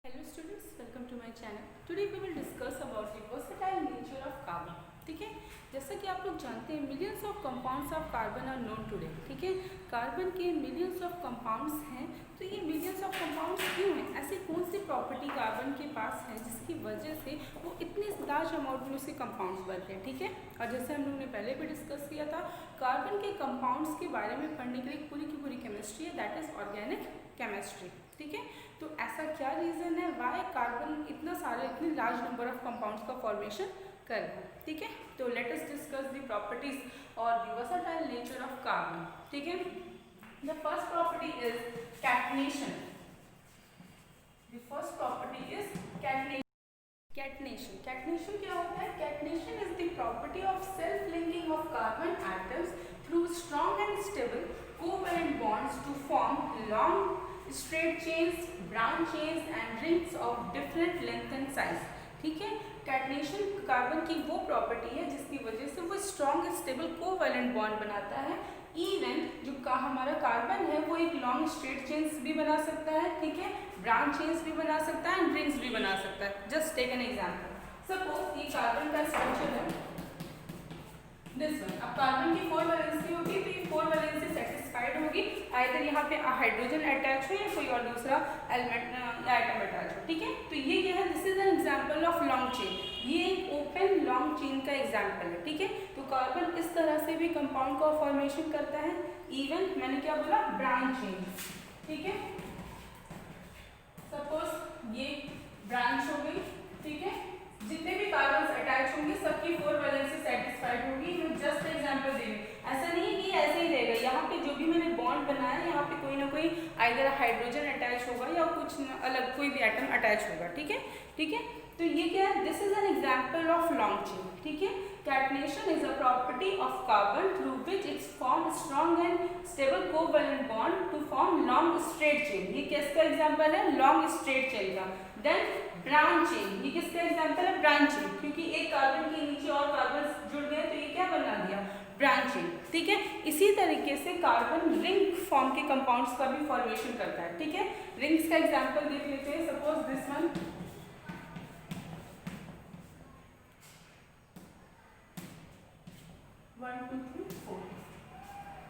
Hello students, welcome to my channel. Today we will discuss about the versatile nature of carbon. ठीक है, जैसा कि आप लोग जानते हैं millions of compounds of carbon are known today. ठीक है, कार्बन के मिलियंस ऑफ कंपाउंड्स हैं. तो ये मिलियंस ऑफ कंपाउंड्स क्यों हैं? ऐसी कौन सी प्रॉपर्टी कार्बन के पास है जिसकी वजह से वो इतने लार्ज अमाउंट में उसके कंपाउंड्स बनते हैं. ठीक है, और जैसे हम लोग ने पहले भी डिस्कस किया था, कार्बन के कंपाउंड्स के बारे में पढ़ने के लिए पूरी की पूरी केमिस्ट्री है, दैट इज ऑर्गेनिक केमिस्ट्री. ठीक है, तो ऐसा क्या रीज़न है वाई कार्बन इतने लार्ज नंबर ऑफ कंपाउंड्स का फॉर्मेशन कर रहा है. ठीक है, तो let us discuss the properties और the versatile nature of carbon. ठीक है, the first property is catenation. The first property is catenation. Catenation क्या होता है? Catenation is the property of self linking of carbon atoms through strong and stable covalent bonds to form long straight chains, branch chains and rings of different length and size. ठीक है, catenation carbon की वो property है जिसकी वजह से वो strong stable covalent bond बनाता है. इवन जो हमारा कार्बन है वो एक लॉन्ग स्ट्रेट चेन्स भी बना सकता है. ठीक है, ब्रांच चेन्स भी बना सकता है एंड रिंग्स भी बना सकता है. Just take an example. Suppose ये कार्बन का स्ट्रक्चर है दिस वन. अब कार्बन की 4 वैलेंसी होगी तो ये 4 वैलेंसी सेटिस्फाइड होगी, आइदर यहाँ पे हाइड्रोजन अटैच हो या कोई और दूसरा एलिमेंट आइटम अटैच हो. ठीक है, तो ये क्या है? This is an example of long chain. ये एक ओपन लॉन्ग चेन का एग्जांपल है. ठीक है, तो कार्बन इस तरह से भी कंपाउंड का फॉर्मेशन करता है. इवन मैंने क्या बोला? Branch chain. ठीक है, सपोज ये ब्रांच हो गई. ठीक है, जितने भी कार्बन अटैच होंगे सबकी 4 वैलेंसी सेटिस्फाइड होगी. मैं जस्ट एग्जांपल दे रही हूँ, ऐसा नहीं है कि ऐसे ही रहेगा. यहाँ पे जो भी मैंने बॉन्ड बनाया है यहाँ पे कोई ना कोई आइदर हाइड्रोजन अटैच होगा या कुछ अलग कोई भी एटम अटैच होगा. ठीक है, ठीक है, तो ये क्या है? This is an example of long chain. ठीक है, catenation is a property of carbon through which it's form strong and stable covalent bond to form long straight chain. ये किसका एग्जांपल है? लॉन्ग स्ट्रेट चेन का. Then branch chain, ये किसका example है? Branch chain, क्योंकि एक कार्बन के नीचे और कार्बन जुड़ गए तो ये क्या बना दिया? Branch chain. ठीक है, इसी तरीके से कार्बन रिंग फॉर्म के कंपाउंड्स का भी फॉर्मेशन करता है. ठीक है, रिंग्स का एग्जांपल देख लेते हैं. Suppose this one. 1 2 3 4.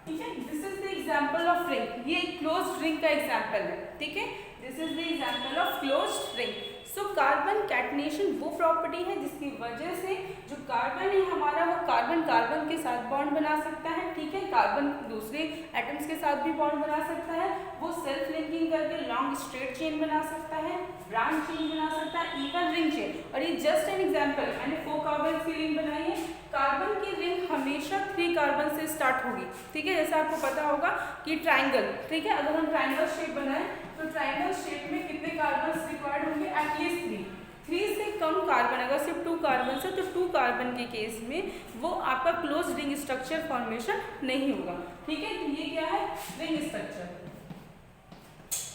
ठीक है, this is the example of ring. ये क्लोज्ड रिंग का एग्जांपल है. ठीक है, this is the example of closed ring. So carbon catenation वो प्रॉपर्टी है जिसकी वजह से जो कार्बन है हमारा वो कार्बन कार्बन के साथ बॉन्ड बना सकता है. ठीक है, कार्बन दूसरे एटम्स के साथ भी बॉन्ड बना सकता है. वो सेल्फ लिंकिंग करके लॉन्ग स्ट्रेट चेन बना सकता है, ब्रांच चेन बना सकता है, इवन रिंग चेन. और ये जस्ट एन एग्जांपल, मैंने 4 कार्बन की रिंग बनाई है. कार्बन की रिंग हमेशा 3 कार्बन से स्टार्ट होगी. ठीक है, जैसा आपको पता होगा कि ट्राइंगल. ठीक है, अगर हम ट्राइंगल शेप बनाएं तो ट्राइंगल शेप में कितने कार्बन रिक्वायर्ड होंगे? एटलीस्ट 3 से कम कार्बन. अगर सिर्फ 2 कार्बन से तो 2 कार्बन के केस में वो आपका क्लोज रिंग स्ट्रक्चर फॉर्मेशन नहीं होगा. ठीक है, तो ये क्या है? Ring structure.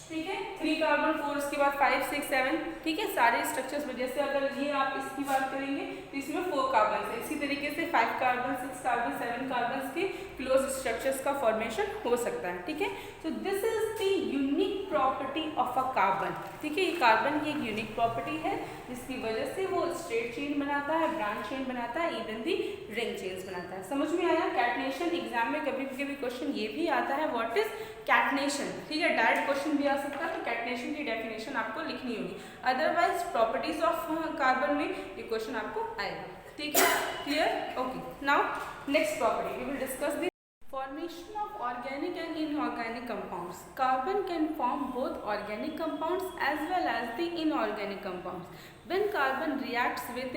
ठीक है, 3 कार्बन 4, उसके बाद 5 6 7. ठीक है, सारे स्ट्रक्चर्स में जैसे अगर ये आप इसकी बात करेंगे तो इसमें 4 कार्बन है. इसी तरीके से 5 कार्बन 6 कार्बन 7 कार्बन के क्लोज स्ट्रक्चर्स का फॉर्मेशन हो सकता है. ठीक है, तो this is the unique property of a carbon. ठीक है, ये कार्बन की एक यूनिक प्रॉपर्टी है जिसकी वजह से वो स्ट्रेट चेन बनाता है, ब्रांच चेन बनाता है, इवन दी रिंग चेन्स बनाता है. समझ में आया? कैटनेशन एग्जाम में कभी कभी क्वेश्चन ये भी आता है, व्हाट इज कैटनेशन. ठीक है, डायरेक्ट क्वेश्चन भी आ सकता है, तो कैटनेशन की डेफिनेशन आपको लिखनी होगी. अदरवाइज प्रॉपर्टीज ऑफ कार्बन में ये क्वेश्चन आपको आएगा. ठीक है, clear? Okay, now next property we will discuss the formation of organic and inorganic compounds. Carbon can form both organic compounds as well as the inorganic compounds. When carbon reacts with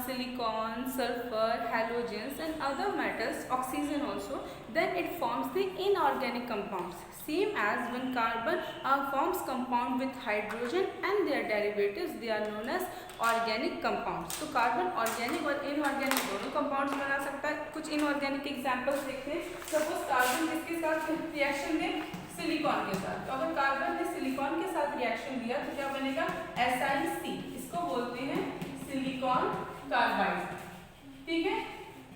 silicon, sulfur, halogens and other metals, oxygen also, then it forms the inorganic compounds. Same as when carbon forms compound with hydrogen and their derivatives, they are known as organic compounds. तो carbon organic और inorganic दोनों compounds बना सकता है. कुछ inorganic examples देखते हैं. Suppose carbon किसके साथ रिएक्शन दे? सिलिकॉन के साथ. तो अगर कार्बन ने सिलिकॉन के साथ रिएक्शन दिया तो क्या बनेगा? SiC. इसको बोलते हैं सिलिकॉन कार्बाइड. ठीक है,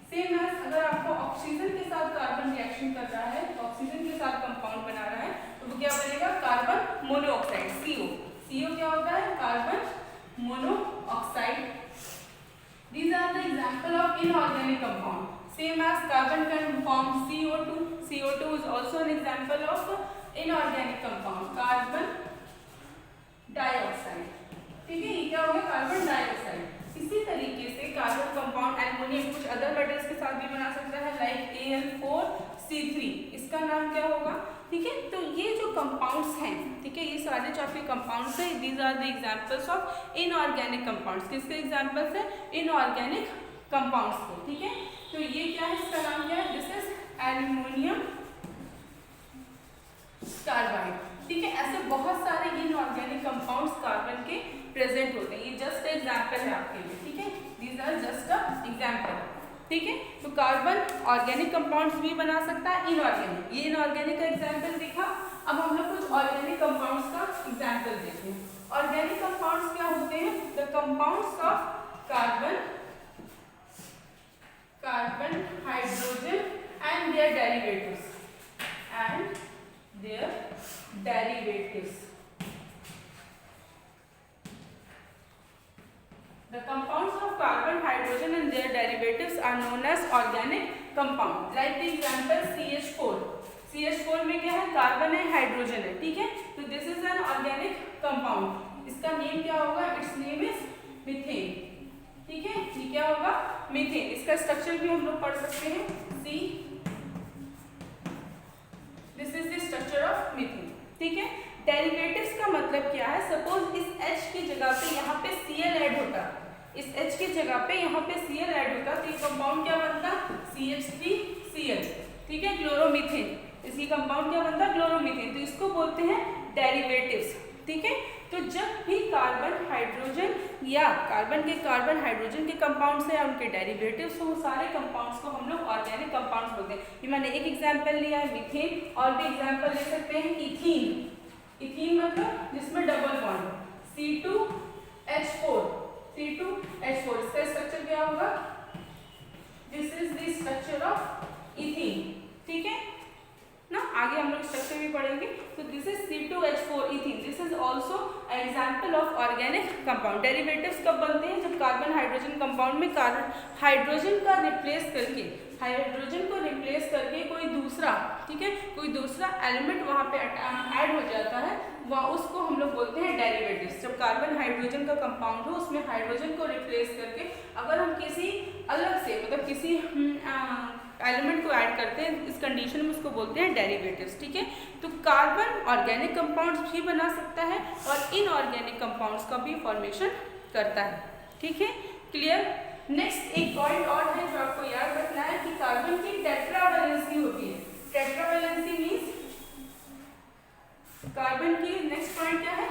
सेम एज अगर आपको ऑक्सीजन के साथ कार्बन रिएक्शन कर रहा है, ऑक्सीजन के साथ कंपाउंड बना रहा है तो वो क्या बनेगा? Carbon monoxide CO. CO क्या होता है? Carbon monoxide. These are the example of inorganic compound. Same as carbon can form CO2. CO2 is also an example of inorganic compound. Carbon dioxide. ठीक है, ये क्या हो गया? Carbon dioxide. इसी तरीके से कार्बन कंपाउंड एल्युमिनियम कुछ अदर मेटल्स के साथ भी बना सकता है, लाइक Al4C3. इसका नाम क्या होगा? ठीक है, तो ये जो कंपाउंड्स हैं, ठीक है, ये सारे जो आपके कंपाउंड्स हैं, these are the examples of inorganic compounds. किसके एग्जांपल्स हैं? इनऑर्गेनिक कंपाउंड्स के. ठीक है, तो ये क्या है? इसका नाम क्या है? This is aluminium carbide. ठीक है, ऐसे बहुत सारे इनऑर्गेनिक कंपाउंड्स कार्बन के प्रेजेंट होते हैं. ये जस्ट एग्जांपल है आपके लिए. ठीक है, these are just a example. ठीक है, तो कार्बन ऑर्गेनिक कंपाउंड्स भी बना सकता है, इनऑर्गेनिक. ये इनऑर्गेनिक का एग्जांपल देखा. अब हम लोग कुछ ऑर्गेनिक कंपाउंड्स का एग्जांपल देखते हैं. ऑर्गेनिक कंपाउंड्स क्या होते हैं? The compounds of carbon, hydrogen and their derivatives. The compounds of carbon, hydrogen and their derivatives are known as organic compound. Like the example CH4. CH4 में क्या है? Carbon है, हाइड्रोजन है. ठीक है, तो this is an organic compound. इसका name क्या होगा? It's name is methane. ठीक है, ये क्या होगा? मीथेन. इसका स्ट्रक्चर भी हम लोग पढ़ सकते हैं. See, this is the structure of methane. ठीक है, डेरिवेटिव्स का मतलब क्या है? सपोज इस H की जगह पे यहाँ पे Cl ऐड होता, इस H की जगह पे यहाँ पे Cl ऐड होता, तो ये कंपाउंड क्या बनता? CH3Cl. ठीक है, क्लोरोमीथेन. इसकी कंपाउंड क्या बनता? क्लोरोमीथेन. तो इसको बोलते हैं डेरिवेटिव्स. ठीक है, तो जब भी कार्बन हाइड्रोजन या कार्बन हाइड्रोजन के कंपाउंड्स है या उनके डेरिवेटिव्स, तो वो सारे कंपाउंड्स को हम लोग ऑर्गेनिक कंपाउंड्स बोलते हैं. ये मैंने एक एग्जांपल लिया है मीथेन, और भी एग्जांपल ले सकते हैं इथीन. इथीन मतलब जिसमें डबल बॉन्ड, C2H4. इसका स्ट्रक्चर क्या होगा? This is the structure of ethene. ठीक है ना, आगे हम लोग स्ट्रक्चर भी पढ़ेंगे. तो this is C2H4 ethene. This is also example of organic compound. Derivatives कब बनते हैं? जब कार्बन हाइड्रोजन कंपाउंड में हाइड्रोजन को रिप्लेस करके कोई दूसरा, ठीक है, कोई दूसरा एलिमेंट वहाँ पे ऐड हो जाता है, वह उसको हम लोग बोलते हैं डेरिवेटिव्स. जब कार्बन हाइड्रोजन का कंपाउंड हो, उसमें हाइड्रोजन को रिप्लेस करके अगर हम किसी अलग से मतलब किसी एलिमेंट को ऐड करते हैं, इस कंडीशन में उसको बोलते हैं डेरिवेटिव्स. ठीक है, तो कार्बन ऑर्गेनिक कंपाउंड्स भी बना सकता है और इनऑर्गेनिक कंपाउंड्स का भी फॉर्मेशन करता है. ठीक है, क्लियर. नेक्स्ट एक पॉइंट और है जो आपको याद रखना है कि कार्बन की टेट्रावैलेंसी होती है. टेट्रावैलेंसी मींस कार्बन की नेक्स्ट पॉइंट क्या है?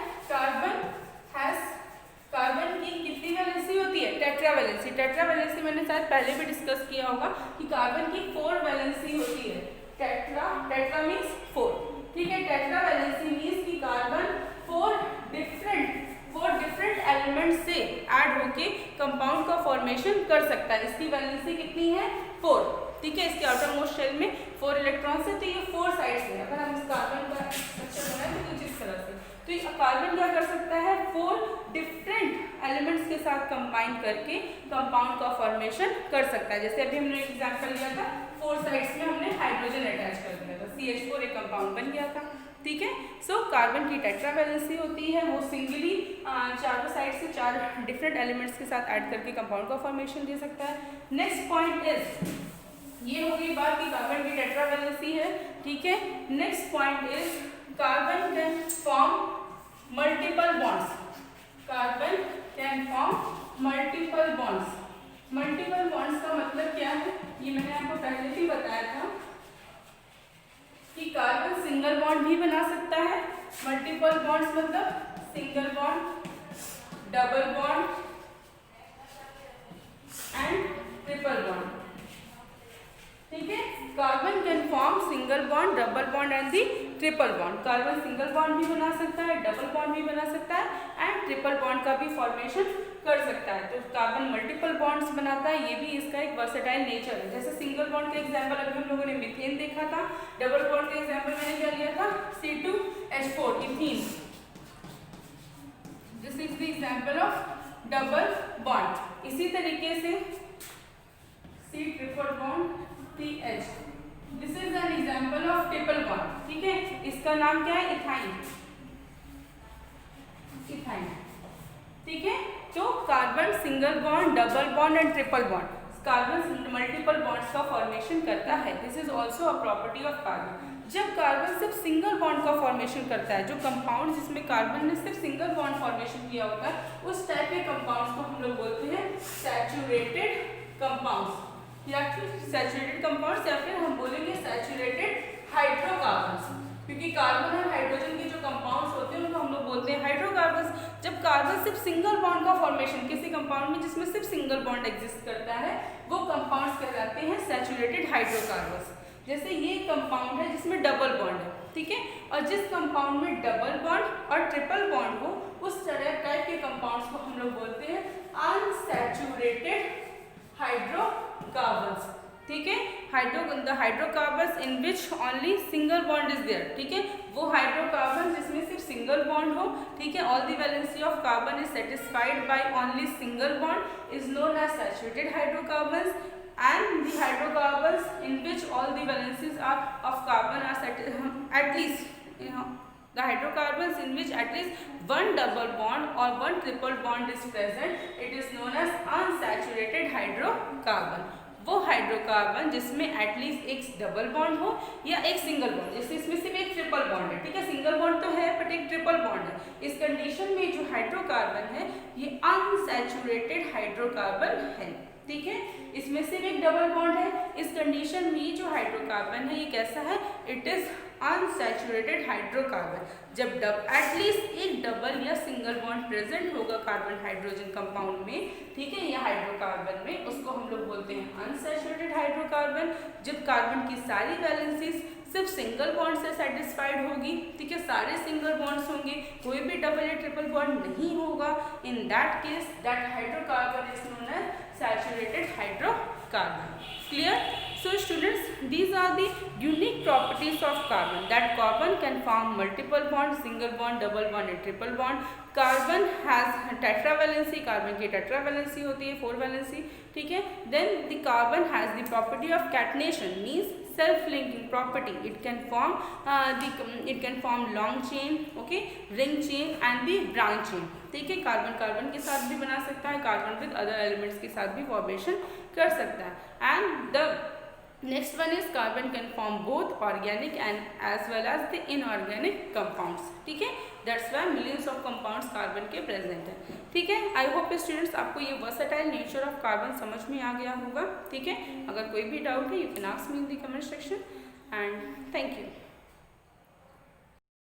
कार्बन की कितनी वैलेंसी होती है? टेट्रावैलेंसी. टेट्रावैलेंसी मैंने शायद पहले भी डिस्कस किया होगा कि कार्बन की 4 वैलेंसी होती है. Tetra means 4. ठीक है, टेट्रावैलेंसी मींस कि कार्बन 4 डिफरेंट एलिमेंट से ऐड होके कंपाउंड का फॉर्मेशन कर सकता है. इसकी वैलेंसी कितनी है? 4. ठीक है, इसके आउटर मोस्ट शेल में 4 इलेक्ट्रॉन्स है, तो ये 4 साइड्स है. अगर हम इस कार्बन का स्ट्रक्चर बनाए तो कुछ इस तरह से, तो ये कार्बन क्या कर सकता है? 4 डिफरेंट एलिमेंट्स के साथ कंबाइन करके कंपाउंड का फॉर्मेशन कर सकता है. जैसे अभी हमने एक एग्जांपल लिया था, 4 साइड्स में हमने हाइड्रोजन अटैच कर दिया था, CH4 एक कंपाउंड बन गया था. ठीक है, सो कार्बन की टेट्रावैलेंसी होती है, वो सिंगली चारों साइड से 4 डिफरेंट एलिमेंट्स के साथ ऐड करके कंपाउंड का फॉर्मेशन दे सकता है. नेक्स्ट पॉइंट इज, ये हो गई बात कि कार्बन की टेट्रावैलेंसी है. ठीक है, next point is carbon can form multiple bonds. Carbon can form multiple bonds. Multiple bonds का मतलब क्या है? ये मैंने आपको पहले भी बताया था कि कार्बन सिंगल बॉन्ड भी बना सकता है. मल्टीपल बॉन्ड्स मतलब single bond, double bond and triple bond. ठीक है, carbon can form single bond, double bond and the triple bond. Carbon single bond भी बना सकता है, डबल बॉन्ड भी बना सकता है एंड ट्रिपल बॉन्ड का भी फॉर्मेशन कर सकता है. तो कार्बन मल्टीपल बॉन्ड्स बनाता है, ये भी इसका एक वर्सेटाइल नेचर है. जैसे सिंगल बॉन्ड का एग्जांपल अभी हम लोगों ने मीथेन देखा था. डबल बॉन्ड का एग्जांपल मैंने क्या लिया था? C2H4 ethene. Example of double bond. इसी तरीके से C triple bond CH, this is an example of triple bond. ठीक है, इसका नाम क्या है? इथाइन। इथाइन, ठीक है। तो carbon single bond, double bond and triple bond, carbon multiple bonds का फॉर्मेशन करता है। This is also a property of carbon. जब कार्बन सिर्फ सिंगल बॉन्ड का फॉर्मेशन करता है, जो कंपाउंड जिसमें कार्बन ने सिर्फ सिंगल बॉन्ड फॉर्मेशन किया होता है, उस टाइप के कंपाउंड्स को हम लोग बोलते हैं सैचुरेटेड कंपाउंड्स, या फिर सैचुरेटेड कंपाउंड्स, या फिर हम बोलेंगे सैचुरेटेड हाइड्रोकार्बन्स, क्योंकि कार्बन और हाइड्रोजन के जो कंपाउंड्स होते हैं उनको हम लोग बोलते हैं हाइड्रोकार्बन्स। जब कार्बन सिर्फ सिंगल बॉन्ड का फॉर्मेशन किसी कंपाउंड में जिसमें सिर्फ सिंगल बॉन्ड एग्जिस्ट करता है, वो कंपाउंड्स कहलाते हैं सैचुरेटेड हाइड्रोकार्बन्स। जैसे ये कंपाउंड है जिसमें डबल बॉन्ड है, ठीक है, और जिस कंपाउंड में डबल बॉन्ड और ट्रिपल बॉन्ड हो, उस तरह टाइप के कंपाउंड्स को हम लोग बोलते हैं अनसैचुरेटेड हाइड्रोकार्बन्स। ठीक है, the hydrocarbons in which only single bond is there. ठीक है, वो हाइड्रोकार्बन जिसमें सिर्फ सिंगल बॉन्ड हो, ठीक है, all the valency of carbon is satisfied by only single bond is known as saturated hydrocarbons, and the hydrocarbons in which all the valencies are of carbon are at least the hydrocarbons in which at least one double bond or one triple bond is present, it is known as unsaturated hydrocarbon। वो hydrocarbon जिसमें at least एक double bond हो या एक single bond, जैसे इसमें सिर्फ एक ट्रिपल बॉन्ड है, ठीक है, सिंगल बॉन्ड तो है बट एक ट्रिपल बॉन्ड है, इस कंडीशन में जो हाइड्रोकार्बन है ये अनसैचुरेटेड हाइड्रोकार्बन है। ठीक है, इसमें सिर्फ एक डबल बॉन्ड है, इस कंडीशन में ये जो हाइड्रोकार्बन है ये कैसा है? It is unsaturated hydrocarbon. जब एटलीस्ट एक डबल या सिंगल बॉन्ड प्रेजेंट होगा कार्बन हाइड्रोजन कंपाउंड में, ठीक है, या हाइड्रोकार्बन में, उसको हम लोग बोलते हैं अनसैचुरेटेड हाइड्रोकार्बन। जब कार्बन की सारी वैलेंसीज सिर्फ सिंगल बॉन्ड से सेटिस्फाइड होगी, ठीक है, सारे सिंगल बॉन्ड्स होंगे, कोई भी डबल या ट्रिपल बॉन्ड नहीं होगा, in that case that hydrocarbon is known as saturated hydrocarbon. Clear? So students, these are the unique properties of carbon, that carbon can form multiple bonds, single bond, double bond and triple bond. Carbon has tetravalency, carbon की tetravalency होती है, 4 valency, ठीक है। Then the carbon has the property of catenation, means self-linking property. It can form long chain, okay, ring chain and the branch chain, ठीक है। Carbon carbon के साथ भी बना सकता है, कार्बन विद अदर एलिमेंट्स के साथ भी फॉर्मेशन कर सकता है। And the next one is carbon can form both organic and as well as the inorganic compounds, ठीक है। That's why millions of compounds carbon के प्रेजेंट है, ठीक है। आई होप स्टूडेंट्स आपको ये वर्सेटाइल नेचर ऑफ कार्बन समझ में आ गया होगा, ठीक है। अगर कोई भी डाउट है you can ask me in the comment section and thank you.